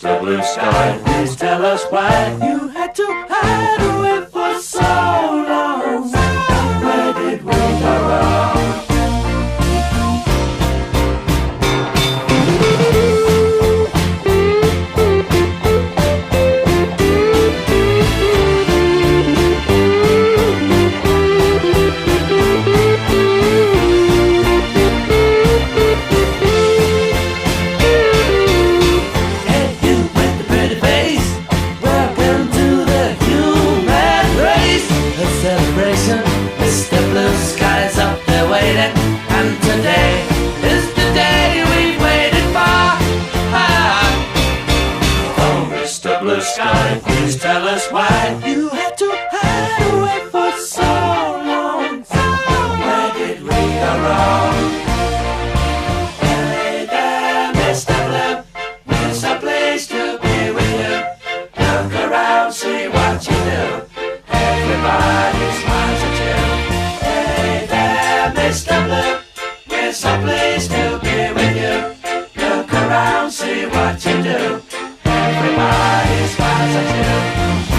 Mr. Blue Sky, please tell us why you had to hide away for so long. Where did we go wrong? Celebration, Mr. Blue Sky's up there waiting, and today is the day we've waited for. Oh, Mr. Blue Sky, please tell us why you had to hide away for so long. Where did we go wrong? Hey there, Mr. Blue, it's a place to be with you. Look around, see what you do. Everybody smiles at you. Hey there, Mr. Blue, we're so pleased to be with you. Look around, see what you do. Everybody smiles at you.